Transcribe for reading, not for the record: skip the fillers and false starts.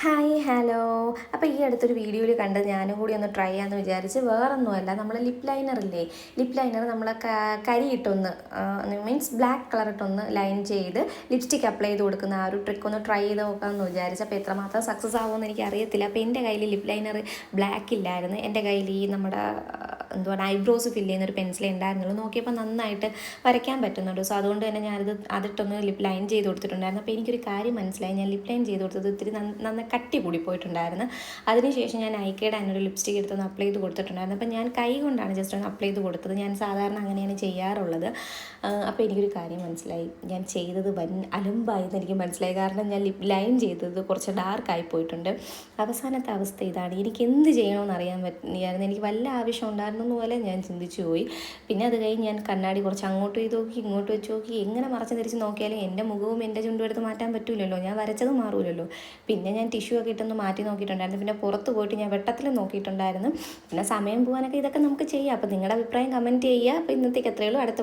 Hi hello. അപ്പോൾ ഈ അടുത്തൊരു വീഡിയോയിൽ കണ്ടത് ഞാനും കൂടി ഒന്ന് ട്രൈ ചെയ്യാമെന്ന് വിചാരിച്ച്. വേറൊന്നുമല്ല, നമ്മൾ ലിപ്പ് ലൈനർ ഇല്ലേ, ലിപ്പ് ലൈനർ നമ്മൾ കരിയിട്ടൊന്ന് മീൻസ് ബ്ലാക്ക് കളർ ഇട്ടൊന്ന് ലൈൻ ചെയ്ത് ലിപ്സ്റ്റിക്ക് അപ്ലൈ ചെയ്ത് കൊടുക്കുന്ന ആ ഒരു ട്രിക്ക് ഒന്ന് ട്രൈ ചെയ്ത് നോക്കാമെന്ന് വിചാരിച്ചു. അപ്പോൾ എത്രമാത്രം സക്സസ് ആകുമെന്ന് എനിക്ക് അറിയത്തില്ല. അപ്പോൾ എൻ്റെ കയ്യിൽ ലിപ്പ് ലൈനർ ബ്ലാക്ക് ഇല്ലായിരുന്നു. എൻ്റെ കയ്യിൽ ഈ നമ്മുടെ എന്തുവാണ് ഐബ്രോസ് ഫില്ല് ചെയ്യുന്നൊരു പെൻസിലേ ഉണ്ടായിരുന്നുള്ളൂ. നോക്കിയപ്പോൾ നന്നായിട്ട് വരയ്ക്കാൻ പറ്റുന്നുണ്ട്. സോ അതുകൊണ്ട് തന്നെ അതിട്ടൊന്ന് ലിപ്പ് ലൈൻ ചെയ്ത് കൊടുത്തിട്ടുണ്ടായിരുന്നു. അപ്പോൾ എനിക്കൊരു കാര്യം മനസ്സിലായി, ഞാൻ ലിപ്പ് ലൈൻ ചെയ്ത് കൊടുത്തത് ഇത്തിരി നന്നായി കട്ടി കൂടി പോയിട്ടുണ്ടായിരുന്നു. അതിനുശേഷം ഞാൻ ഐക്കയുടെ അതിനൊരു ലിപ്സ്റ്റിക് എടുത്തൊന്ന് അപ്ലൈ ചെയ്ത് കൊടുത്തിട്ടുണ്ടായിരുന്നു. അപ്പോൾ ഞാൻ കൈ കൊണ്ടാണ് ജസ്റ്റ് ഒന്ന് അപ്ലൈ ചെയ്ത് കൊടുത്തത്. ഞാൻ സാധാരണ അങ്ങനെയാണ് ചെയ്യാറുള്ളത്. അപ്പോൾ എനിക്കൊരു കാര്യം മനസ്സിലായി, ഞാൻ ചെയ്തത് വൻ അലമ്പായെന്ന് എനിക്ക് മനസ്സിലായി. കാരണം ഞാൻ ലിപ്പ് ലൈൻ ചെയ്തത് കുറച്ച് ഡാർക്കായി പോയിട്ടുണ്ട്. അവസാനത്തെ അവസ്ഥ ഇതാണ്. എനിക്ക് എന്ത് ചെയ്യണമെന്ന് അറിയാൻ പറ്റില്ലായിരുന്നു. എനിക്ക് വല്ല ആവശ്യം ഉണ്ടായിരുന്നെന്ന് പോലെ ഞാൻ ചിന്തിച്ചു പോയി. പിന്നെ അത് കഴിഞ്ഞ് ഞാൻ കണ്ണാടി കുറച്ച് അങ്ങോട്ട് ചെയ്ത് നോക്കി, ഇങ്ങോട്ട് വെച്ച് നോക്കി. എങ്ങനെ മറച്ച് തിരിച്ച് നോക്കിയാലും എൻ്റെ മുഖവും എൻ്റെ ചുണ്ടും എടുത്ത് മാറ്റാൻ പറ്റില്ലല്ലോ, ഞാൻ വരച്ചത് മാറൂലല്ലോ. പിന്നെ ഞാൻ ടിഷ്യൂ ഒക്കെ ഇട്ടൊന്ന് മാറ്റി നോക്കിയിട്ടുണ്ടായിരുന്നു. പിന്നെ പുറത്ത് പോയിട്ട് ഞാൻ വെട്ടത്തിൽ നോക്കിയിട്ടുണ്ടായിരുന്നു. പിന്നെ സമയം പോകാനൊക്കെ ഇതൊക്കെ നമുക്ക് ചെയ്യാം. അപ്പോൾ നിങ്ങളുടെ അഭിപ്രായം കമൻറ്റ് ചെയ്യുക. അപ്പോൾ ഇന്നത്തേക്ക് എത്രയുള്ളൂ. അടുത്ത